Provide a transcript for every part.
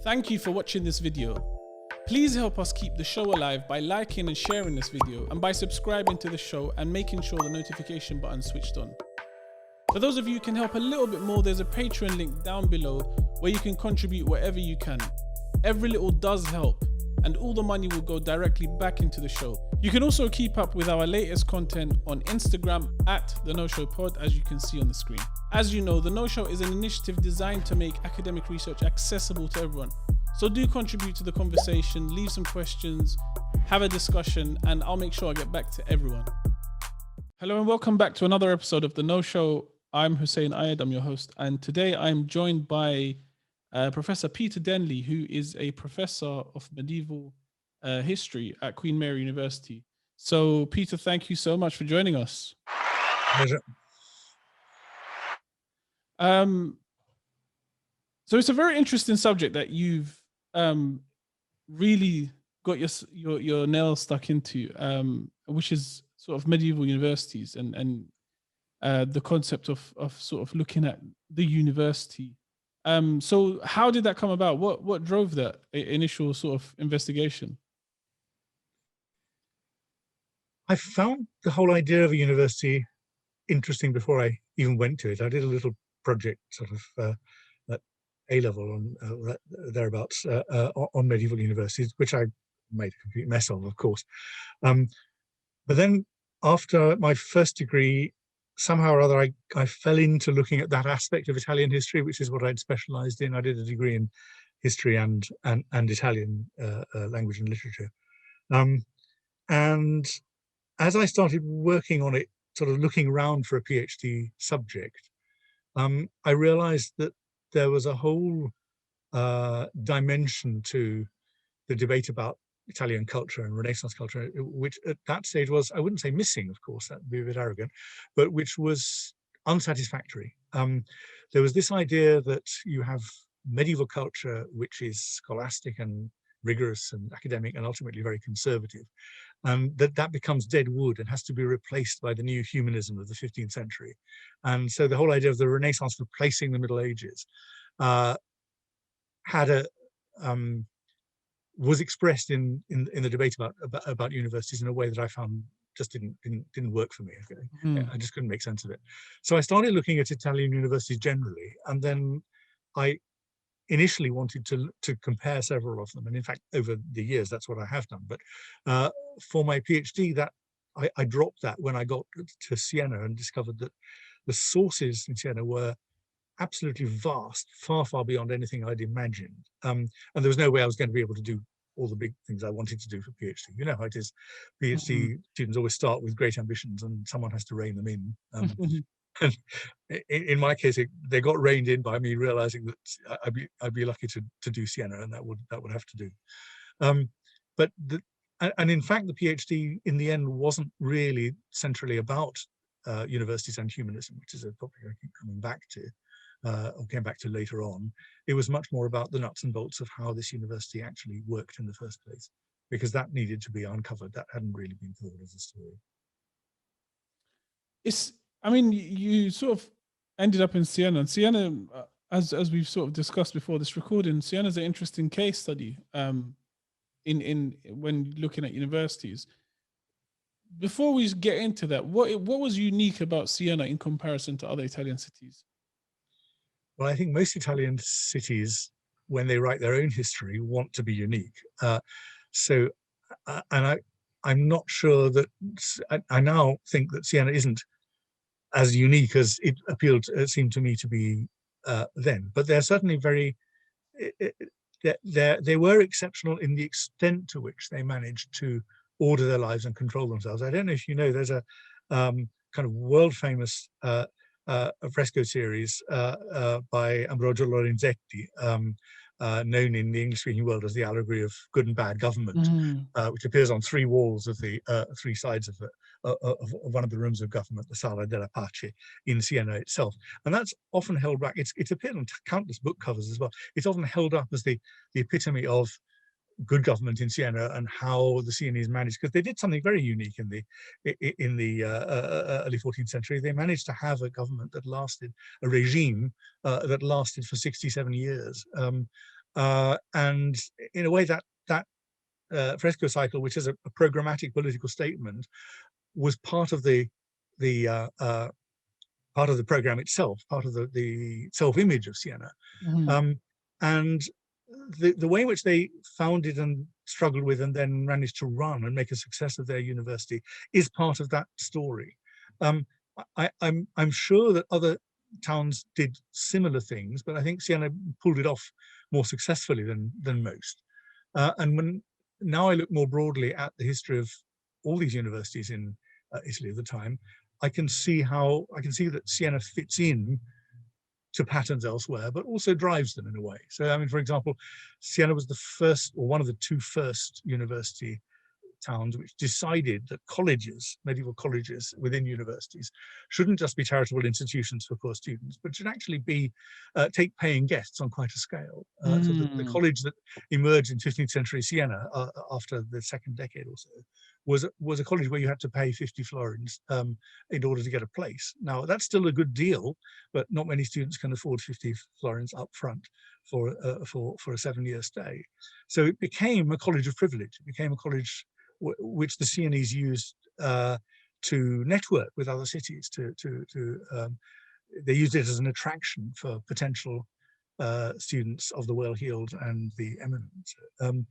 Thank you for watching this video. Please help us keep the show alive by liking and sharing this video and by subscribing to the show and making sure the notification button is switched on. For those of you who can help a little bit more, there's a Patreon link down below where you can contribute whatever you can. Every little does help, and all the money will go directly back into the show. You can also keep up with our latest content on Instagram at The No Show Pod, as you can see on the screen. As you know, The No Show is an initiative designed to make academic research accessible to everyone. So do contribute to the conversation, leave some questions, have a discussion, and I'll make sure I get back to everyone. Hello and welcome back to another episode of The No Show. I'm Hussein Ayed, I'm your host, and today I'm joined by Professor Peter Denley, who is a professor of medieval history at Queen Mary University. So Peter, thank you so much for joining us. Pleasure. So it's a very interesting subject that you've really got your nails stuck into, which is sort of medieval universities and the concept of sort of looking at the university. So how did that come about? What drove that initial sort of investigation? I found the whole idea of a university interesting before I even went to it. I did a little project sort of at A-level on thereabouts on medieval universities, which I made a complete mess of course. But then after my first degree, somehow or other, I fell into looking at that aspect of Italian history, which is what I'd specialized in. I did a degree in history and Italian language and literature. And as I started working on it, sort of looking around for a PhD subject, I realized that there was a whole dimension to the debate about Italian culture and Renaissance culture, which at that stage was, I wouldn't say missing, of course, that would be a bit arrogant, but which was unsatisfactory. There was this idea that you have medieval culture, which is scholastic and rigorous and academic and ultimately very conservative, that becomes dead wood and has to be replaced by the new humanism of the 15th century. And so the whole idea of the Renaissance replacing the Middle Ages was expressed in the debate about universities in a way that I found just didn't work for me. I just couldn't make sense of it. So I started looking at Italian universities generally, and then I initially wanted to compare several of them, and in fact over the years that's what I have done. But for my PhD, that I dropped that when I got to Siena and discovered that the sources in Siena were absolutely vast, far beyond anything I'd imagined, and there was no way I was going to be able to do all the big things I wanted to do for PhD. You know how it is. PhD students always start with great ambitions and someone has to rein them in. And in my case, they got reined in by me realizing that I'd be lucky to do Siena, and that would have to do. And in fact, the PhD in the end wasn't really centrally about universities and humanism, which is a topic I keep coming back to, or came back to later on. It was much more about the nuts and bolts of how this university actually worked in the first place, because that needed to be uncovered. That hadn't really been told as a story. I mean, you sort of ended up in Siena, and Siena, as we've sort of discussed before this recording, Siena is an interesting case study in when looking at universities. Before we get into that, what was unique about Siena in comparison to other Italian cities? Well, I think most Italian cities, when they write their own history, want to be unique. I'm not sure that I now think that Siena isn't as unique as it seemed to me to be then. But they're certainly they were exceptional in the extent to which they managed to order their lives and control themselves. I don't know if you know, there's a kind of world famous fresco series by Ambrogio Lorenzetti, known in the English-speaking world as the Allegory of Good and Bad Government, which appears on three walls of the three sides of one of the rooms of government, the Sala della Pace in Siena itself. And that's often held back. It's appeared on countless book covers as well. It's often held up as the epitome of good government in Siena and how the Sienese managed, because they did something very unique in the early 14th century. They managed to have a government that lasted, a regime that lasted for 67 years. And in a way, that fresco cycle, which is a programmatic political statement, was part of the part of the program itself, part of the self-image of Siena. Mhm. And the way in which they founded and struggled with and then managed to run and make a success of their university is part of that story. I'm sure that other towns did similar things, but I think Siena pulled it off more successfully than most. And when now I look more broadly at the history of all these universities in Italy at the time, I can see that Siena fits in to patterns elsewhere, but also drives them in a way. So, I mean, for example, Siena was the first, or one of the two first university towns which decided that colleges, medieval colleges within universities, shouldn't just be charitable institutions for poor students, but should actually be take paying guests on quite a scale. So the Mm. college that emerged in 15th century Siena after the second decade or so was a college where you had to pay 50 florins in order to get a place. Now that's still a good deal, but not many students can afford 50 florins up front for a 7-year stay. So it became a college of privilege. It became a college which the Sienese used to network with other cities. They used it as an attraction for potential students of the well-heeled and the eminent. And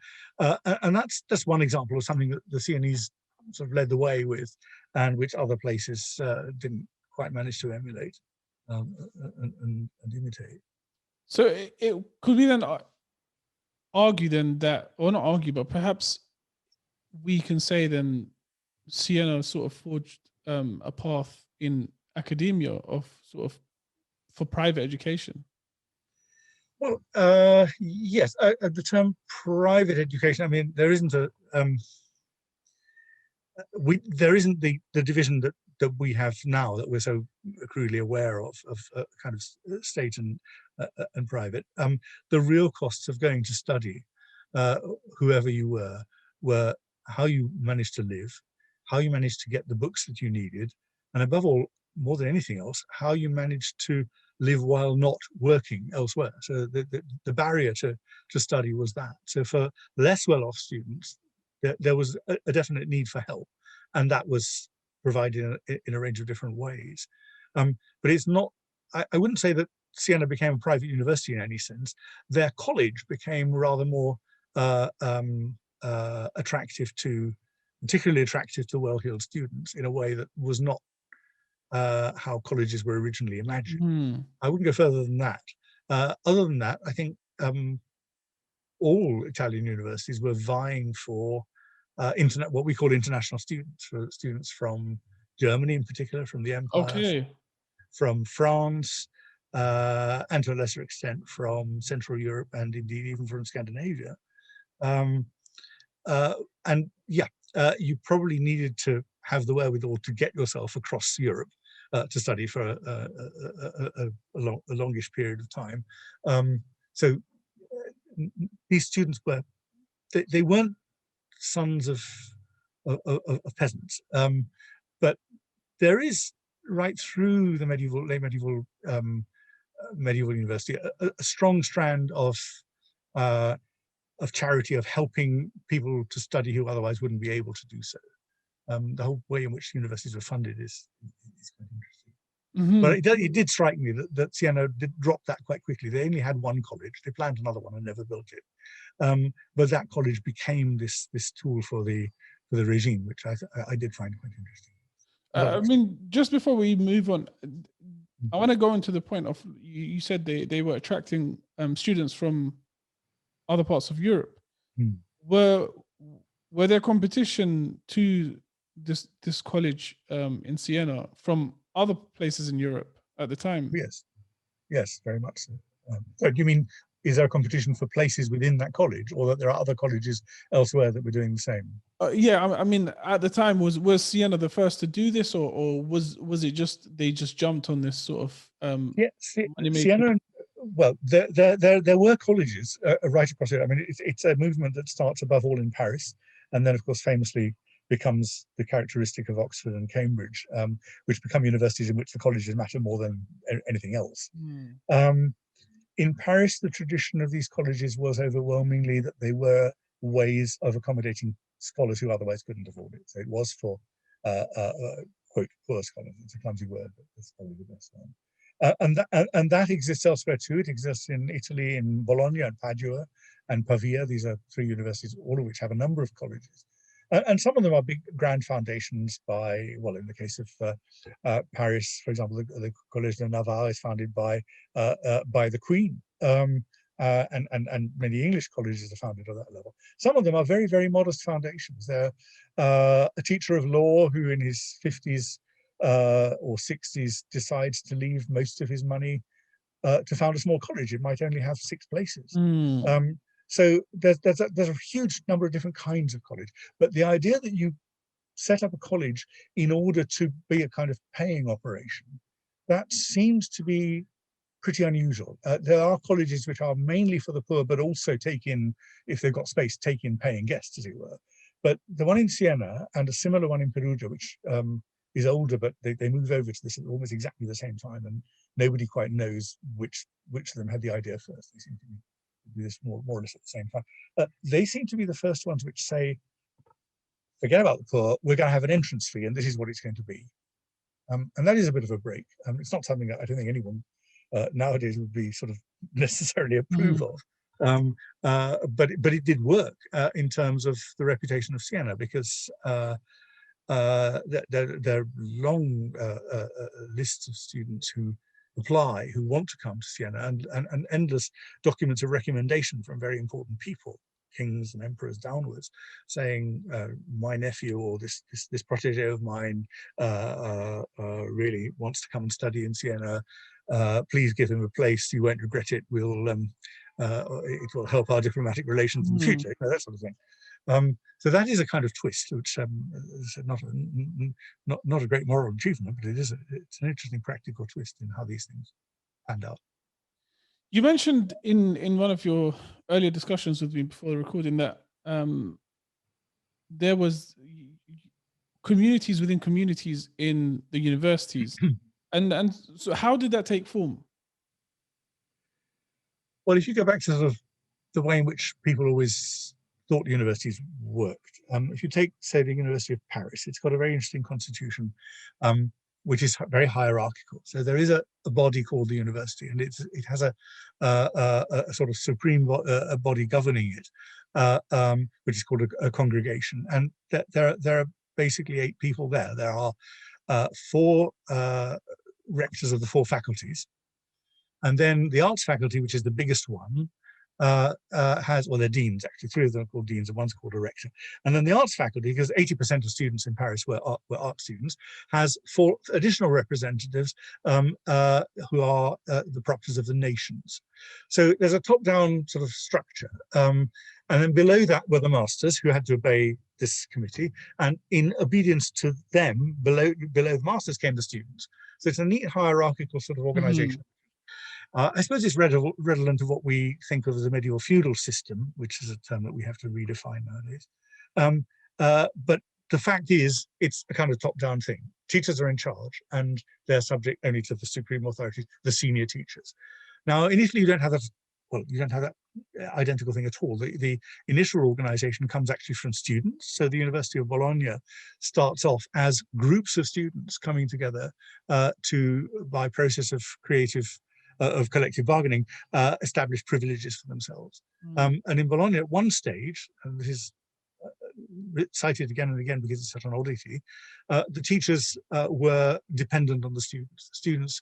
that's one example of something that the Sienese sort of led the way with, and which other places didn't quite manage to emulate and imitate. So it could we then argue then that, or not argue, but perhaps we can say then Siena sort of forged a path in academia of sort of for private education. Well, yes, the term private education, I mean, there isn't there isn't the division that we have now that we're so crudely aware of kind of state and private. The real costs of going to study, whoever you were how you managed to live, how you managed to get the books that you needed, and above all, more than anything else, how you managed to live while not working elsewhere. So the barrier to study was that. So for less well-off students, there was a definite need for help, and that was provided in a range of different ways. But it's not, I wouldn't say that Siena became a private university in any sense. Their college became rather more particularly attractive to well-heeled students in a way that was not how colleges were originally imagined. Hmm. I wouldn't go further than that. Other than that, I think all Italian universities were vying for what we call international students, for students from Germany in particular, from the Empire, Okay. from France, and to a lesser extent from Central Europe, and indeed even from Scandinavia. And yeah, you probably needed to have the wherewithal to get yourself across Europe to study for a longish period of time. So these students they weren't sons of peasants, but there is right through the late medieval university a strong strand of charity, of helping people to study who otherwise wouldn't be able to do so. The whole way in which universities were funded is quite interesting. Hmm. But it did strike me that Siena did drop that quite quickly. They only had one college. They planned another one and never built it. But that college became this tool for the regime, which I did find quite interesting. I mean, just before we move on, I want to go into the point of you said they were attracting students from other parts of Europe. Mm. Were were there competition to this college in Siena from other places in Europe at the time? Yes, yes, very much so. So do you mean, is there a competition for places within that college, or that there are other colleges elsewhere that were doing the same? Yeah, I mean, at the time, was Siena the first to do this, or was it just they just jumped on this sort of Yeah, money making? Siena. Well, there were colleges right across it. I mean, it's a movement that starts above all in Paris, and then, of course, famously becomes the characteristic of Oxford and Cambridge, which become universities in which the colleges matter more than anything else. Hmm. Um, In Paris, the tradition of these colleges was overwhelmingly that they were ways of accommodating scholars who otherwise couldn't afford it. So it was for quote, poor scholars. It's a clumsy word, but that's probably the best one. And that exists elsewhere too. It exists in Italy, in Bologna and Padua and Pavia. These are 3 universities, all of which have a number of colleges. And some of them are big grand foundations by, well, in the case of Paris, for example, the Collège de Navarre is founded by the Queen. And many English colleges are founded at that level. Some of them are very, very modest foundations. They're a teacher of law who in his 50s or 60s decides to leave most of his money to found a small college. It might only have 6 places. So there's a huge number of different kinds of college, but the idea that you set up a college in order to be a kind of paying operation, that seems to be pretty unusual. There are colleges which are mainly for the poor, but also take in, if they've got space, take in paying guests, as it were. But the one in Siena and a similar one in Perugia, which is older, but they move over to this at almost exactly the same time, and nobody quite knows which of them had the idea first. They seem to do this more or less at the same time. They seem to be the first ones which say, forget about the poor, we're going to have an entrance fee, and this is what it's going to be. And that is a bit of a break. It's not something that I don't think anyone nowadays would be sort of necessarily approve of. But it did work in terms of the reputation of Siena, because there are long lists of students who apply, who want to come to Siena, and endless documents of recommendation from very important people, kings and emperors downwards, saying my nephew or this protege of mine really wants to come and study in Siena. Please give him a place. You won't regret it. It will help our diplomatic relations in the future. That sort of thing. So that is a kind of twist, which is not a great moral achievement, but it's an interesting practical twist in how these things panned out. You mentioned in one of your earlier discussions with me before the recording that there was communities within communities in the universities, and so how did that take form? Well, if you go back to sort of the way in which people always thought universities worked, if you take, say, the University of Paris, it's got a very interesting constitution, which is very hierarchical. So there is a body called the university, and it has a sort of supreme body governing it, which is called a congregation. And there are basically 8 people there. There are 4 rectors of the 4 faculties. And then the arts faculty, which is the biggest one, has, well, they're deans, actually. 3 of them are called deans, and one's called a rector. And then the arts faculty, because 80% of students in Paris were art students, has 4 additional representatives who are the proctors of the nations. So there's a top-down sort of structure. And then below that were the masters, who had to obey this committee. And in obedience to them, below the masters came the students. So it's a neat hierarchical sort of organization. I suppose it's redolent of what we think of as a medieval feudal system, which is a term that we have to redefine nowadays. But the fact is, it's a kind of top-down thing. Teachers are in charge, and they're subject only to the supreme authorities, the senior teachers. Now, in Italy, you don't have that. Well, you don't have that identical thing at all. The initial organization comes actually from students. So the University of Bologna starts off as groups of students coming together by process of collective bargaining, establish privileges for themselves. And in Bologna, at one stage, and this is cited again and again because it's such an oddity, the teachers were dependent on the students. The students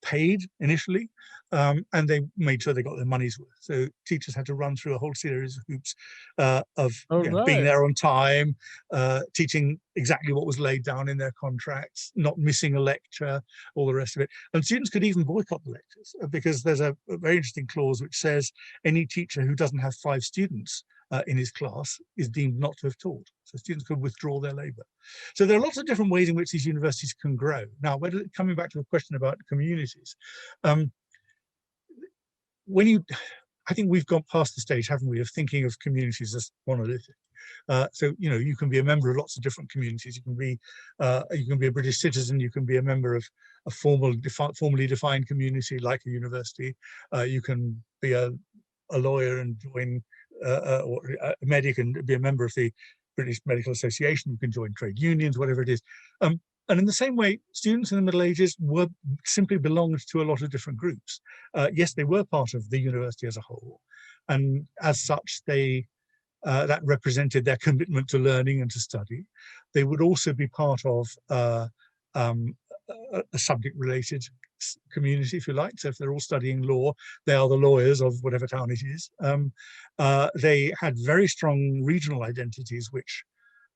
paid initially, and they made sure they got their money's worth. So teachers had to run through a whole series of hoops of being there on time, teaching exactly what was laid down in their contracts, not missing a lecture, all the rest of it. And students could even boycott the lectures, because there's a very interesting clause which says any teacher who doesn't have 5 students in his class is deemed not to have taught. So students could withdraw their labor. So there are lots of different ways in which these universities can grow. Now, coming back to the question about communities, when you I think we've gone past the stage, haven't we, of thinking of communities as monolithic. So, you know, you can be a member of lots of different communities. You can be a British citizen. You can be a member of a formally defined community like a university. You can be a lawyer and join, or a medic and be a member of the British Medical Association. You can join trade unions, whatever it is. And in the same way, students in the Middle Ages simply belonged to a lot of different groups. Yes, they were part of the university as a whole, and as such, that represented their commitment to learning and to study. They would also be part of a subject-related community, if you like. So if they're all studying law, they are the lawyers of whatever town it is. They had very strong regional identities, which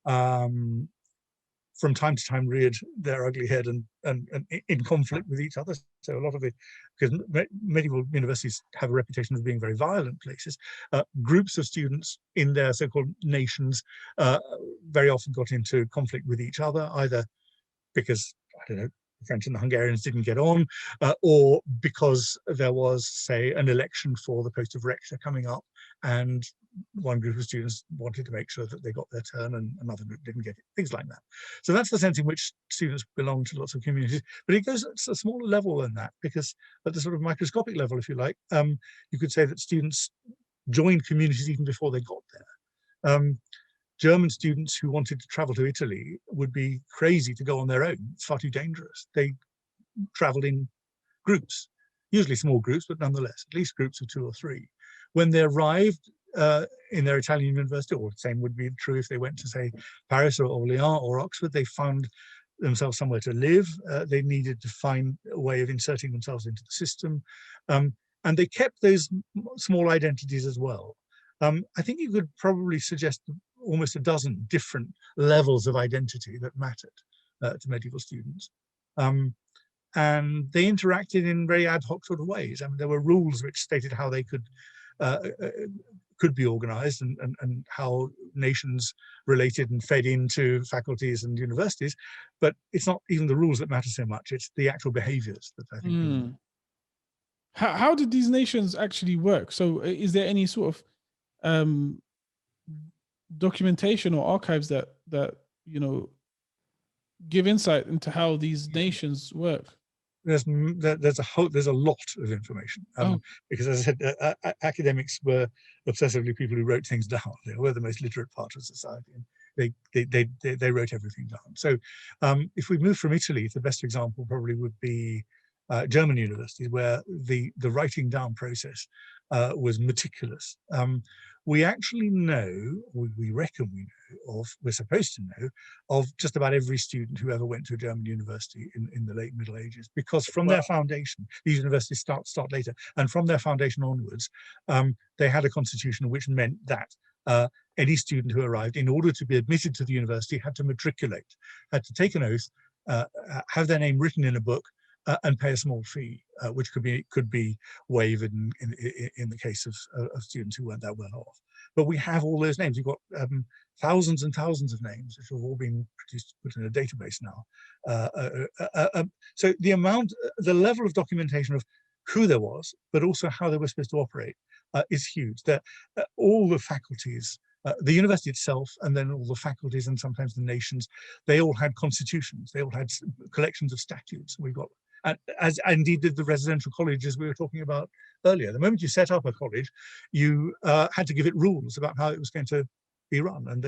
from time to time reared their ugly head and in conflict with each other. So a lot of because medieval universities have a reputation of being very violent places, groups of students in their so-called nations very often got into conflict with each other, either because, I don't know, the French and the Hungarians didn't get on, or because there was, say, an election for the post of rector coming up, and one group of students wanted to make sure that they got their turn and another group didn't get it, things like that. So that's the sense in which students belong to lots of communities, but it goes at a smaller level than that, because at the sort of microscopic level, if you like, you could say that students joined communities even before they got there. German students who wanted to travel to Italy would be crazy to go on their own. It's far too dangerous. They traveled in groups, usually small groups, but nonetheless, at least groups of 2 or 3. When they arrived in their Italian university, or the same would be true if they went to, say, Paris or Orléans or Oxford, they found themselves somewhere to live. They needed to find a way of inserting themselves into the system. And they kept those small identities as well. I think you could probably suggest almost a dozen different levels of identity that mattered to medieval students. And they interacted in very ad hoc sort of ways. I mean, there were rules which stated how they could be organized and how nations related and fed into faculties and universities, but it's not even the rules that matter so much, it's the actual behaviors that I think. How did these nations actually work? So is there any sort of documentation or archives that give insight into how these nations work? There's a lot of information, because, as I said, academics were obsessively people who wrote things down. They were the most literate part of society, and they wrote everything down. So if we move from Italy, the best example probably would be German universities, where the writing down process was meticulous. We actually know, we reckon we know of, we're supposed to know of just about every student who ever went to a German university in the late Middle Ages, because from their foundation, these universities start later, and from their foundation onwards, they had a constitution which meant that any student who arrived, in order to be admitted to the university, had to matriculate, had to take an oath, have their name written in a book, and pay a small fee, which could be waived in the case of students who weren't that well off. But we have all those names. We've got thousands and thousands of names, which have all been put in a database now. So the level of documentation of who there was, but also how they were supposed to operate, is huge. That all the faculties, the university itself, and then all the faculties and sometimes the nations, they all had constitutions. They all had collections of statutes. We've got, as indeed did the residential colleges we were talking about earlier. The moment you set up a college, you had to give it rules about how it was going to be run, and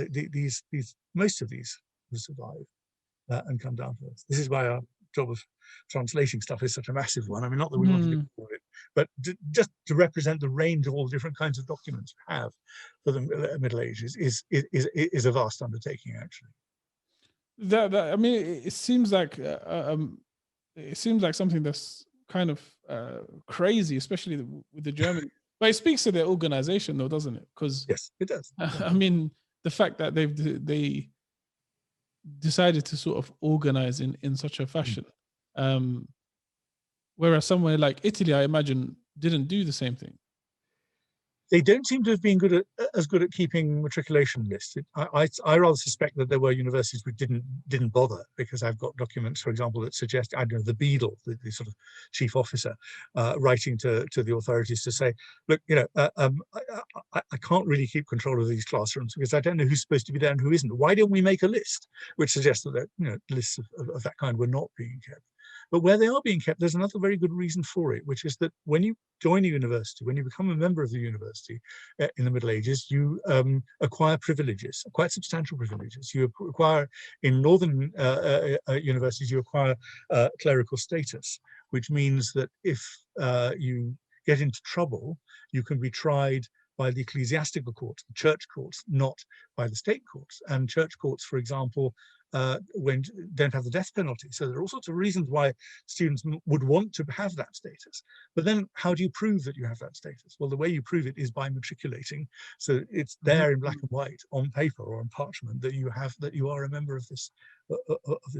most of these will survive and come down to us. This is why our job of translating stuff is such a massive one. I mean, not that we want to do all of it, but just to represent the range of all the different kinds of documents we have for the Middle Ages is a vast undertaking, actually. I mean, it seems like something that's kind of crazy, especially with the German. But it speaks to their organization, though, doesn't it? Because yes, it does. I mean, the fact that they decided to sort of organize in such a fashion, whereas somewhere like Italy, I imagine, didn't do the same thing. they don't seem to have been as good at keeping matriculation lists. I rather suspect that there were universities which didn't bother, because I've got documents, for example, that suggest, I don't know, the beadle, the sort of chief officer, writing to the authorities to say, look, I can't really keep control of these classrooms because I don't know who's supposed to be there and who isn't. Why don't we make a list? Which suggests that lists of that kind were not being kept. But where they are being kept, there's another very good reason for it, which is that when you join a university, when you become a member of the university in the Middle Ages, you acquire privileges, quite substantial privileges. You acquire, in northern universities, you acquire clerical status, which means that if you get into trouble, you can be tried by the ecclesiastical courts, the church courts, not by the state courts. And church courts, for example, don't have the death penalty. So there are all sorts of reasons why students would want to have that status. But then how do you prove that you have that status? Well, the way you prove it is by matriculating. So it's there in black and white on paper or on parchment that you are a member of this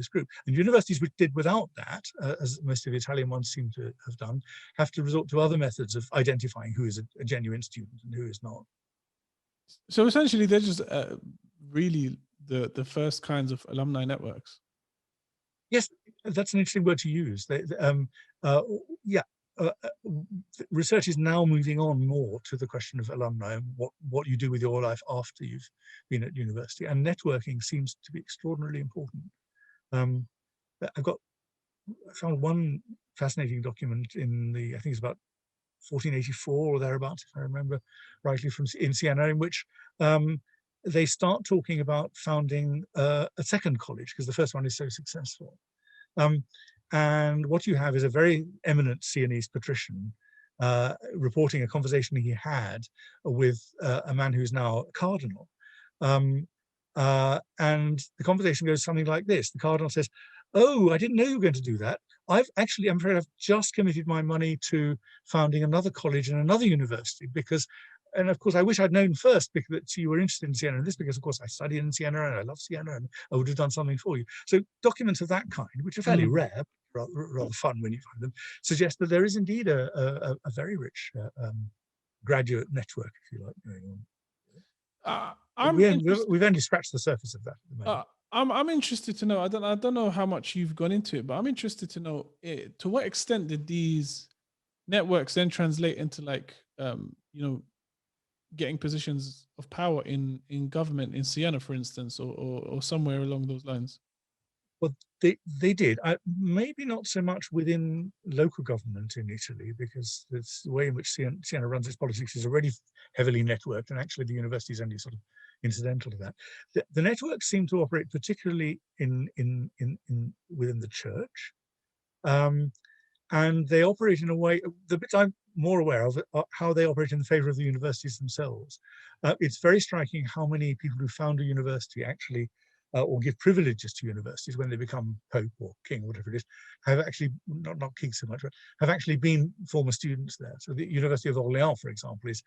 group. And universities which did without that, as most of the Italian ones seem to have done, have to resort to other methods of identifying who is a genuine student and who is not. So essentially, they're just really the first kinds of alumni networks. Yes, that's an interesting word to use. Research is now moving on more to the question of alumni and what you do with your life after you've been at university. And networking seems to be extraordinarily important. I found one fascinating document I think it's about 1484 or thereabouts, if I remember rightly, in Siena, in which they start talking about founding a second college because the first one is so successful. And what you have is a very eminent Sienese patrician reporting a conversation he had with a man who's now a cardinal. And the conversation goes something like this. The cardinal says, "Oh, I didn't know you were going to do that. I'm afraid I've just committed my money to founding another college and another university and of course, I wish I'd known first that you were interested in Siena and this, because of course I studied in Siena and I love Siena and I would have done something for you." So documents of that kind, which are fairly rare, but rather fun when you find them, suggest that there is indeed a very rich graduate network, if you like, going on. We've only scratched the surface of that at the moment. I'm interested to know. I don't know how much you've gone into it, but I'm interested to know to what extent did these networks then translate into getting positions of power in government in Siena, for instance, or somewhere along those lines? Well, they did. Maybe not so much within local government in Italy, because the way in which Siena runs its politics is already heavily networked, and actually the university is only sort of incidental to that. The networks seem to operate particularly within the church, and they operate in a way. The bits I'm more aware of are how they operate in the favour of the universities themselves. It's very striking how many people who found a university actually, or give privileges to universities when they become pope or king or whatever it is, have actually, not king so much, but have actually been former students there. So the University of Orleans, for example, is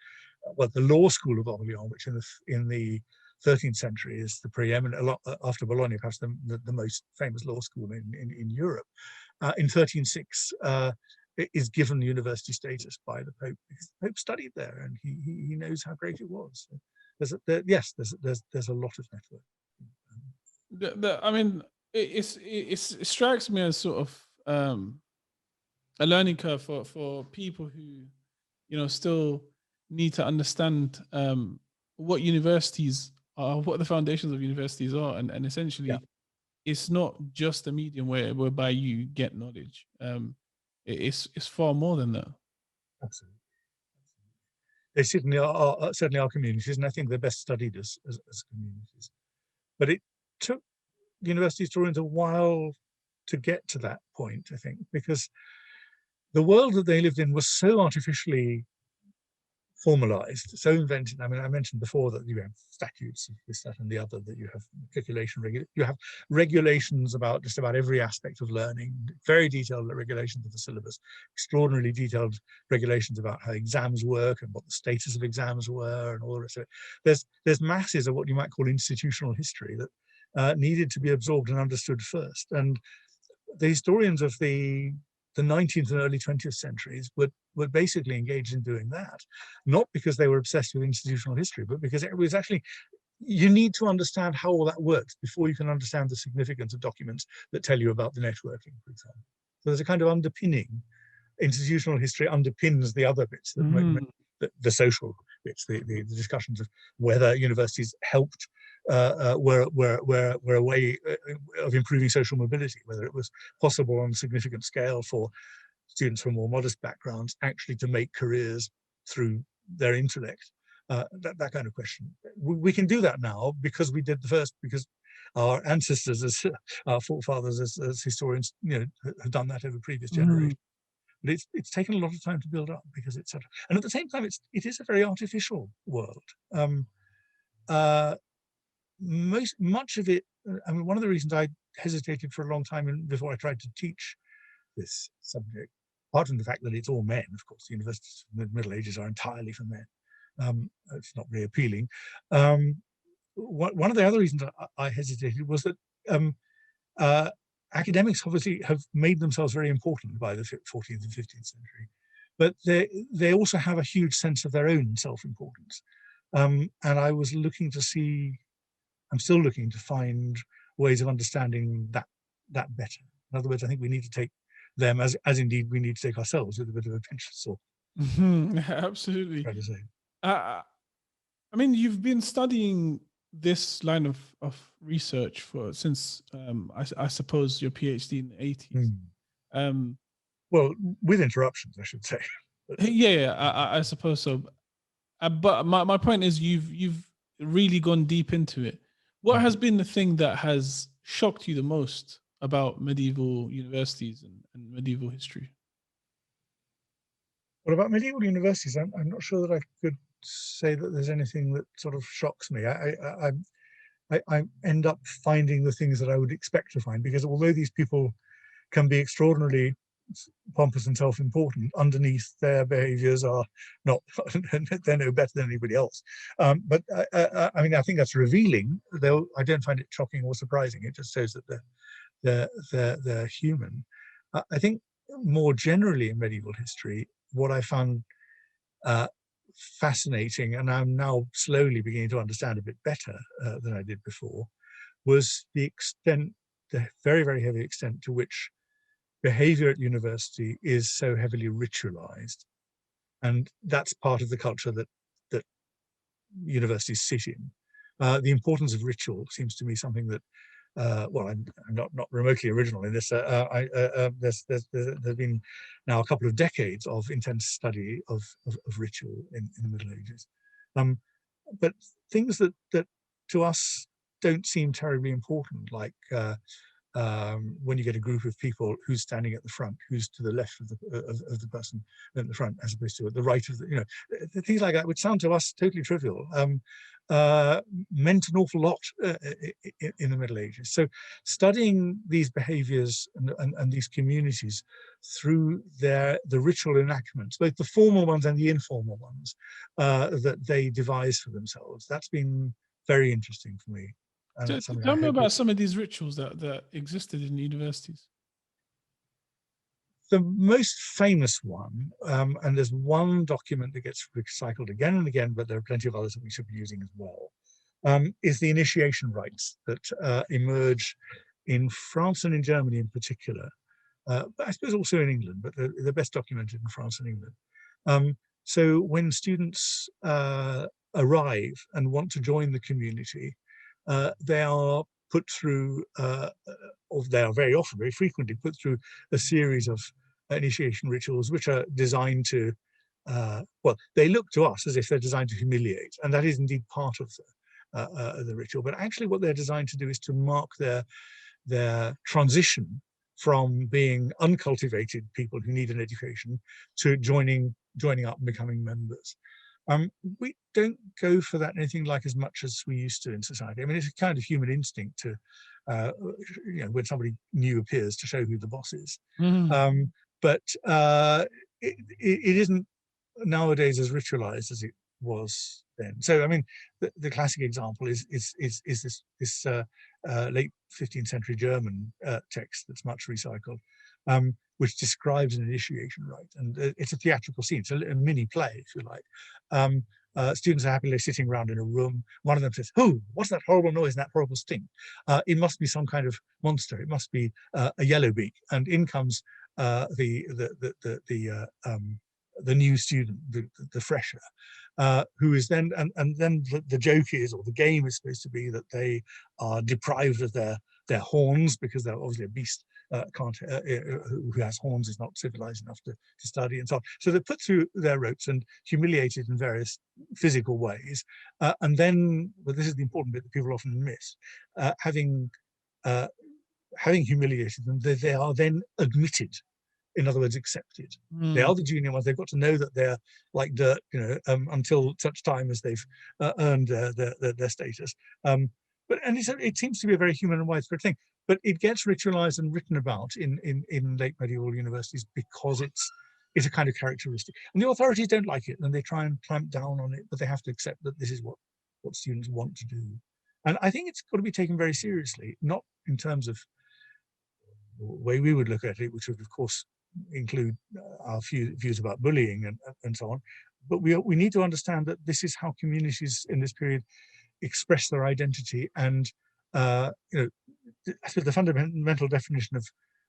the law school of Orleans, which in the 13th century is the preeminent, after Bologna, perhaps the most famous law school in Europe. In 1306, is given university status by the Pope because the Pope studied there and he knows how great it was. So there's a lot of network. I mean, it strikes me as sort of a learning curve for people who still need to understand what universities are, what the foundations of universities are, and essentially it's not just a medium whereby you get knowledge. It's far more than that. Absolutely. They certainly are communities, and I think they're best studied as communities. But it took university historians a while to get to that point, I think, because the world that they lived in was so artificially formalized, so invented. I mean, I mentioned before that you have statutes of this, that, and the other, that you have matriculation, you have regulations about just about every aspect of learning, very detailed regulations of the syllabus, extraordinarily detailed regulations about how exams work and what the status of exams were and all the rest of it. There's masses of what you might call institutional history that needed to be absorbed and understood first. And the historians of the the 19th and early 20th centuries were basically engaged in doing that, not because they were obsessed with institutional history, but because it was actually, you need to understand how all that works before you can understand the significance of documents that tell you about the networking, for example. So there's a kind of underpinning. Institutional history underpins the other bits, the social bits, the discussions of whether universities helped, were a way of improving social mobility, whether it was possible on a significant scale for students from more modest backgrounds actually to make careers through their intellect. That kind of question. We can do that now because we did the first, because our ancestors, as our forefathers, as historians, have done that over previous generations. But it's taken a lot of time to build up because it's such, and at the same time, it is a very artificial world. Much of it. I mean, one of the reasons I hesitated for a long time before I tried to teach this subject, apart from the fact that it's all men, of course, the universities in the Middle Ages are entirely for men. It's not very appealing. One of the other reasons I hesitated was that academics obviously have made themselves very important by the 14th and 15th century, but they also have a huge sense of their own self-importance. And I was looking to see, I'm still looking to find ways of understanding that better. In other words, I think we need to take them, as indeed we need to take ourselves, with a bit of a pinch of salt. Absolutely. Try to say. I mean, you've been studying this line of research since I suppose your PhD in the 80s. Well, with interruptions, I should say. I suppose so. But my point is, you've really gone deep into it. What has been the thing that has shocked you the most about medieval universities and medieval history? Well, about medieval universities, I'm not sure that I could say that there's anything that sort of shocks me. I end up finding the things that I would expect to find, because although these people can be extraordinarily pompous and self-important, underneath their behaviors are not, they're no better than anybody else. But I mean, I think that's revealing, though I don't find it shocking or surprising. It just shows that they're human. I think more generally in medieval history, what I found fascinating, and I'm now slowly beginning to understand a bit better than I did before, was the very, very heavy extent to which behavior at university is so heavily ritualized. And that's part of the culture that universities sit in. The importance of ritual seems to me something that, well, I'm not remotely original in this. There's been now a couple of decades of intense study of ritual in the Middle Ages. But things that to us don't seem terribly important, like when you get a group of people who's standing at the front, who's to the left of the person at the front, as opposed to at the right of the, things like that, which sound to us totally trivial, meant an awful lot in the Middle Ages. So studying these behaviors and these communities through the ritual enactments, both the formal ones and the informal ones that they devise for themselves, that's been very interesting for me. Tell me about some of these rituals that existed in universities. The most famous one, and there's one document that gets recycled again and again, but there are plenty of others that we should be using as well, is the initiation rites that emerge in France and in Germany in particular, but I suppose also in England, but they're best documented in France and England. So when students arrive and want to join the community, they are put through, or they are very often, very frequently put through a series of initiation rituals which are designed to, well, they look to us as if they're designed to humiliate, and that is indeed part of the ritual. But actually what they're designed to do is to mark their transition from being uncultivated people who need an education to joining up and becoming members. We don't go for that anything like as much as we used to in society. I mean, it's a kind of human instinct to, when somebody new appears, to show who the boss is. But it isn't nowadays as ritualized as it was then. So, I mean, the classic example is this late 15th century German text that's much recycled, which describes an initiation rite. And it's a theatrical scene, it's a mini play, if you like. Students are happily sitting around in a room. One of them says, "Who? What's that horrible noise and that horrible stink?" It must be some kind of monster. It must be a yellowbeak. And in comes the new student, the fresher, who is then, and then the joke is, or the game is supposed to be, that they are deprived of their horns, because they're obviously a beast who has horns is not civilized enough to study, and so on. So they're put through their ropes and humiliated in various physical ways. And then, well, this is the important bit that people often miss, having humiliated them, they are then admitted. In other words, accepted. They are the junior ones. They've got to know that they're like dirt, until such time as they've earned their status. And it seems to be a very human and widespread thing. But it gets ritualized and written about in late medieval universities because it's a kind of characteristic. And the authorities don't like it, and they try and clamp down on it. But they have to accept that this is what students want to do. And I think it's got to be taken very seriously, not in terms of the way we would look at it, which would, of course, include our views about bullying and so on, but we need to understand that this is how communities in this period express their identity. And I think the fundamental definition of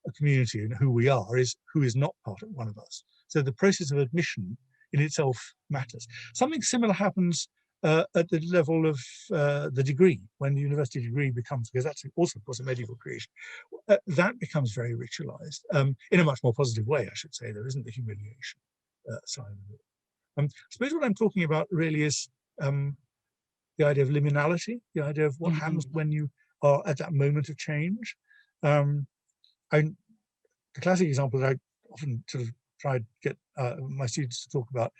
a community and who we are is who is not part of one of us. So the process of admission in itself matters. Something similar happens at the level of the degree, when the university degree becomes, because that's also, of course, a medieval creation, that becomes very ritualized, in a much more positive way, I should say. There isn't the humiliation side of it. I suppose what I'm talking about really is the idea of liminality, the idea of what happens when you are at that moment of change. The classic example that I often sort of try to get my students to talk about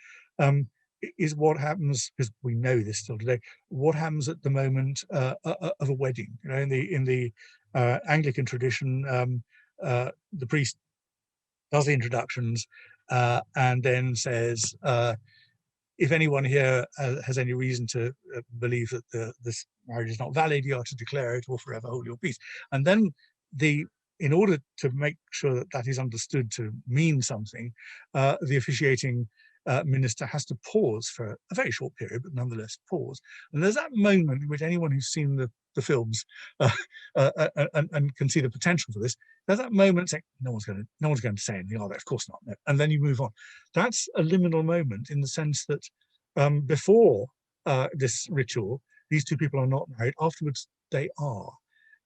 is what happens, because we know this still today, what happens at the moment of a wedding. In the Anglican tradition, the priest does the introductions and then says, if anyone here has any reason to believe that this marriage is not valid, you are to declare it or forever hold your peace. And then in order to make sure that that is understood to mean something, the officiating minister has to pause for a very short period, but nonetheless pause. And there's that moment in which anyone who's seen the films and can see the potential for this, there's that moment saying, no one's going to say anything, are they? Of course not. No. And then you move on. That's a liminal moment, in the sense that before this ritual, these two people are not married. Afterwards, they are.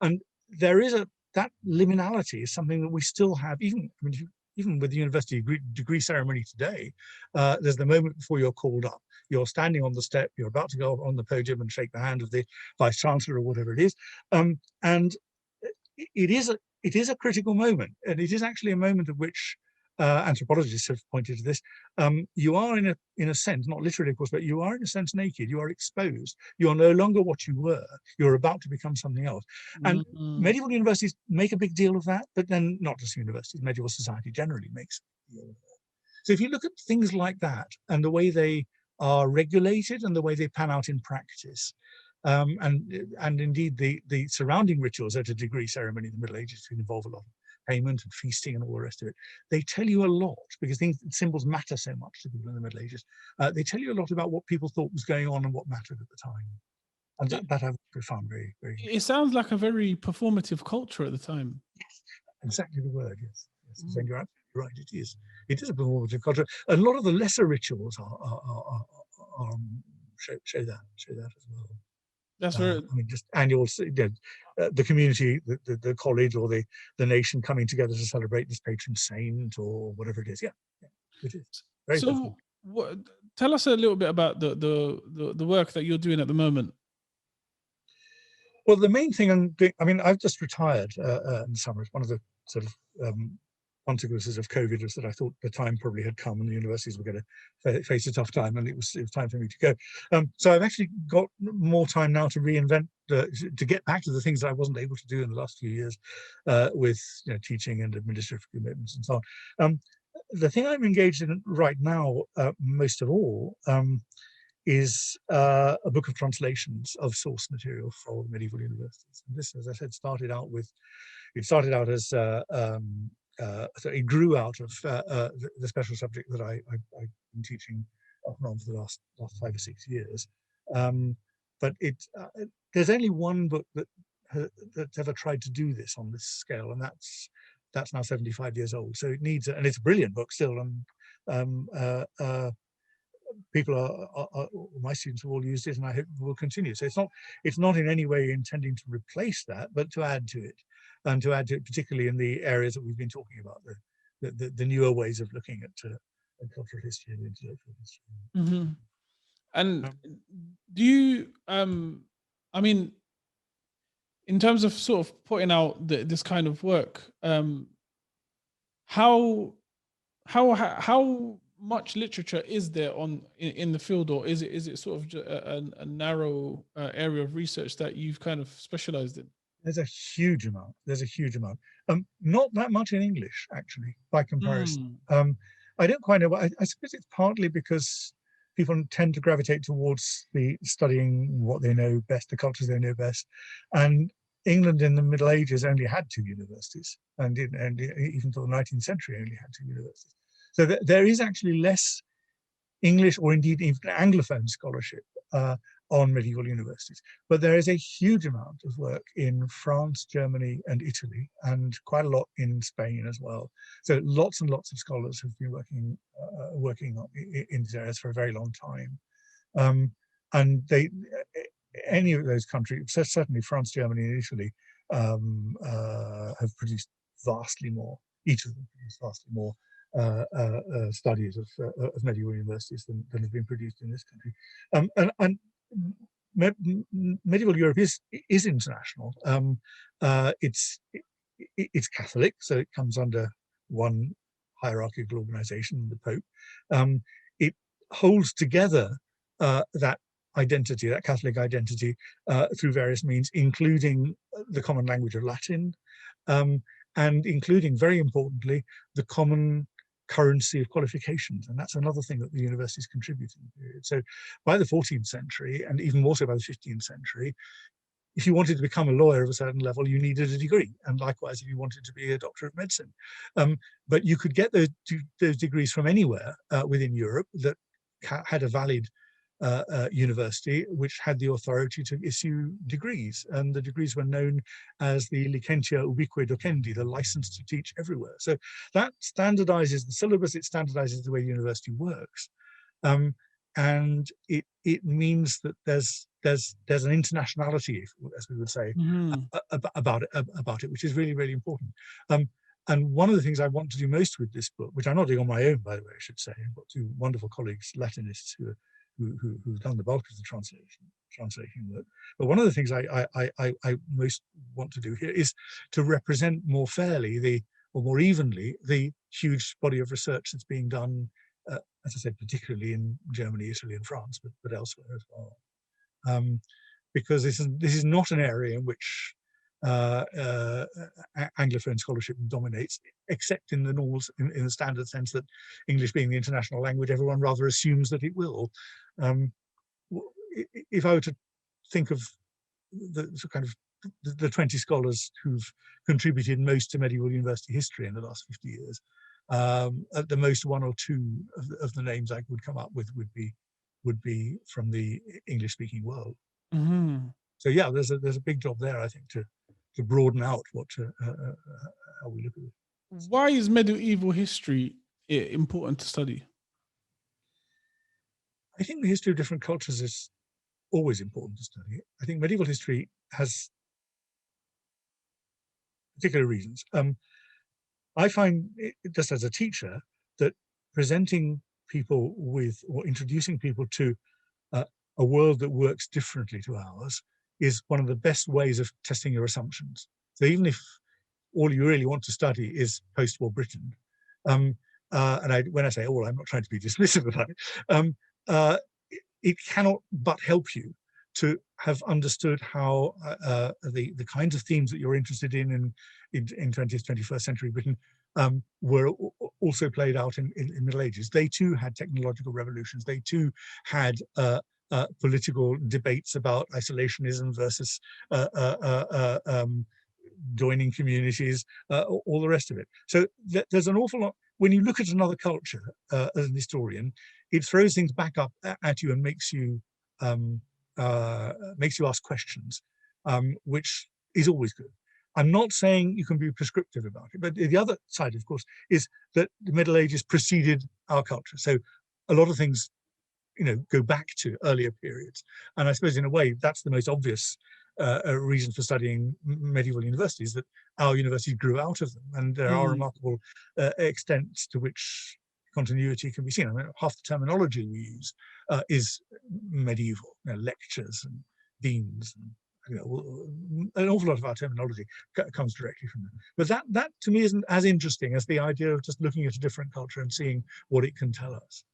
And there is that liminality is something that we still have, even with the university degree ceremony today. There's the moment before you're called up. You're standing on the step, you're about to go on the podium and shake the hand of the vice chancellor or whatever it is. And it is a critical moment. And it is actually a moment at which anthropologists have pointed to this. You are in a sense, not literally of course, but you are in a sense naked. You are exposed. You are no longer what you were. You're about to become something else. And medieval universities make a big deal of that, but then not just universities, medieval society generally makes a deal of that. So if you look at things like that and the way they are regulated and the way they pan out in practice, and indeed the surrounding rituals at a degree ceremony in the Middle Ages can involve a lot of payment and feasting and all the rest of it. They tell you a lot, because symbols matter so much to people in the Middle Ages. They tell you a lot about what people thought was going on and what mattered at the time. And that I've found very, very interesting. It sounds like a very performative culture at the time. Yes, exactly the word, yes. You're absolutely right, it is. It is a performative culture. A lot of the lesser rituals show that as well. That's very. Just annual, the community, the college, or the nation coming together to celebrate this patron saint or whatever it is. Yeah, it is. Very so, tell us a little bit about the work that you're doing at the moment. Well, the main thing I'm doing, I've just retired in the summer. It's one of the sort of consequences of COVID was that I thought the time probably had come and the universities were going to face a tough time, and it was time for me to go. So I've actually got more time now to reinvent, to get back to the things that I wasn't able to do in the last few years with teaching and administrative commitments and so on. The thing I'm engaged in right now, most of all, is a book of translations of source material for medieval universities. And this, as I said, started out as so it grew out of the special subject that I've been teaching off and on for the last 5 or 6 years. But there's only one book that's ever tried to do this on this scale, and that's now 75 years old. So it needs, and it's a brilliant book still, and my students have all used it, and I hope will continue. So it's not in any way intending to replace that, but to add to it, and to add to it particularly in the areas that we've been talking about, the newer ways of looking at cultural history and intellectual history. Mm-hmm. And do you, I mean, in terms of sort of putting out this kind of work, how much literature is there in the field, or is it sort of a narrow area of research that you've kind of specialized in? There's a huge amount. Not that much in English, actually, by comparison. I don't quite know. I suppose it's partly because people tend to gravitate towards studying what they know best, the cultures they know best, and England in the Middle Ages only had 2 universities, and even till the 19th century only had 2 universities. So there is actually less English, or indeed even Anglophone scholarship on medieval universities. But there is a huge amount of work in France, Germany, and Italy, and quite a lot in Spain as well. So lots and lots of scholars have been working in these areas for a very long time. And any of those countries, certainly France, Germany, and Italy, have produced vastly more. Each of them produced vastly more studies of medieval universities than have been produced in this country. And medieval Europe is international. It's Catholic, so it comes under one hierarchical organization, the Pope. It holds together that identity, that Catholic identity, through various means, including the common language of Latin, and including, very importantly, the common currency of qualifications. And that's another thing that the universities contribute in the period. So by the 14th century, and even more so by the 15th century, if you wanted to become a lawyer of a certain level, you needed a degree. And likewise, if you wanted to be a doctor of medicine. But you could get those degrees from anywhere within Europe that had a valid university which had the authority to issue degrees, and the degrees were known as the licentia ubique docendi, the license to teach everywhere. So that standardizes the syllabus, it standardizes the way the university works, and it means that there's an internationality, as we would say, about it, which is really, really important. And one of the things I want to do most with this book, which I'm not doing on my own, by the way, I should say, I've got 2 wonderful colleagues, Latinists, who've done the bulk of the translation work. But one of the things I most want to do here is to represent more fairly or more evenly the huge body of research that's being done, as I said, particularly in Germany, Italy, and France, but elsewhere as well. Because this is not an area in which Anglophone scholarship dominates, except in the normal, in the standard sense that English being the international language, everyone rather assumes that it will. If I were to think of the 20 scholars who've contributed most to medieval university history in the last 50 years, at the most 1 or 2 of the names I would come up with would be from the English-speaking world. So yeah, there's a big job there, I think, to broaden out how we look at it. Why is medieval history important to study? I think the history of different cultures is always important to study. I think medieval history has particular reasons. I find, just as a teacher, that presenting people with, or introducing people to a world that works differently to ours is one of the best ways of testing your assumptions. So even if all you really want to study is post-war Britain, and when I say all, I'm not trying to be dismissive about it, it cannot but help you to have understood how the kinds of themes that you're interested in 20th, 21st century Britain were also played out in Middle Ages. They too had technological revolutions. They too had political debates about isolationism versus joining communities, all the rest of it. So there's an awful lot. When you look at another culture as an historian, it throws things back up at you and makes you ask questions, which is always good. I'm not saying you can be prescriptive about it, but the other side, of course, is that the Middle Ages preceded our culture. So a lot of things, go back to earlier periods. And I suppose in a way, that's the most obvious reason for studying medieval universities, that our universities grew out of them. And there are remarkable extents to which continuity can be seen. I mean, half the terminology we use is medieval, lectures and deans, and an awful lot of our terminology comes directly from them. But that to me isn't as interesting as the idea of just looking at a different culture and seeing what it can tell us.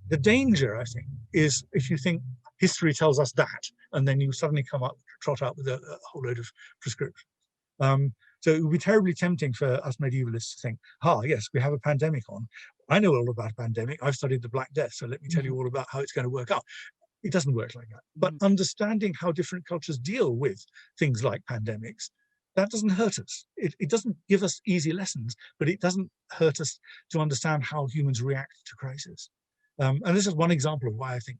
The danger, I think, is if you think history tells us that, and then you suddenly trot out with a whole load of prescriptions. So it would be terribly tempting for us medievalists to think, yes, we have a pandemic on. I know all about a pandemic. I've studied the Black Death, so let me tell you all about how it's going to work out. It doesn't work like that. But understanding how different cultures deal with things like pandemics, that doesn't hurt us. It doesn't give us easy lessons, but it doesn't hurt us to understand how humans react to crisis. And this is one example of why I think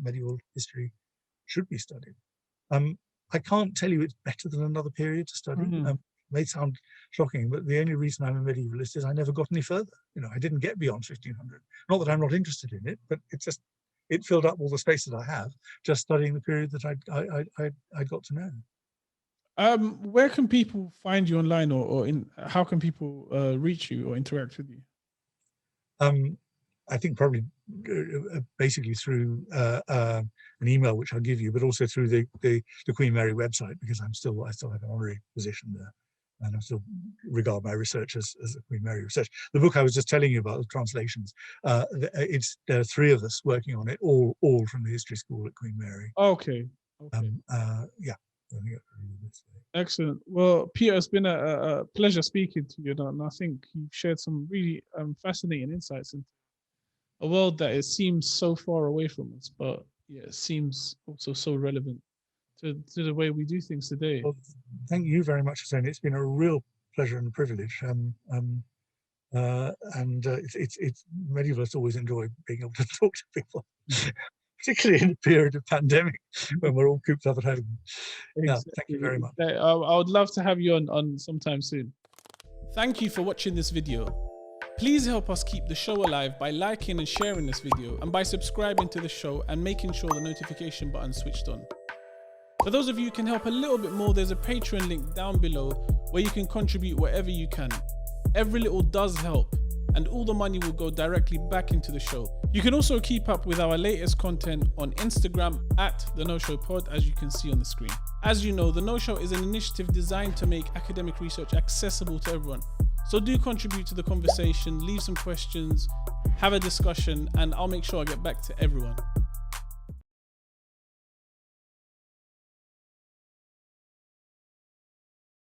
medieval history should be studied. I can't tell you it's better than another period to study. It may sound shocking, but the only reason I'm a medievalist is I never got any further. I didn't get beyond 1500. Not that I'm not interested in it, but it filled up all the space that I have just studying the period that I got to know. Where can people find you online, or how can people reach you or interact with you? I think probably basically through an email, which I'll give you, but also through the Queen Mary website, because I still have an honorary position there, and I still regard my research as a Queen Mary research. The book I was just telling you about, the translations, there are 3 of us working on it, all from the history school at Queen Mary. Okay. Yeah. Excellent. Well, Peter, it's been a pleasure speaking to you, and I think you've shared some really fascinating insights into a world that it seems so far away from us, but it seems also so relevant to the way we do things today. Well, thank you very much, Siena. It's been a real pleasure and a privilege. It's medievalists always enjoy being able to talk to people, particularly in a period of pandemic when we're all cooped up at home. Exactly. Yeah, thank you very much. I would love to have you on sometime soon. Thank you for watching this video. Please help us keep the show alive by liking and sharing this video, and by subscribing to the show and making sure the notification button is switched on. For those of you who can help a little bit more, there's a Patreon link down below where you can contribute whatever you can. Every little does help, and all the money will go directly back into the show. You can also keep up with our latest content on Instagram at The No Show Pod, as you can see on the screen. As you know, The No Show is an initiative designed to make academic research accessible to everyone. So do contribute to the conversation, leave some questions, have a discussion, and I'll make sure I get back to everyone.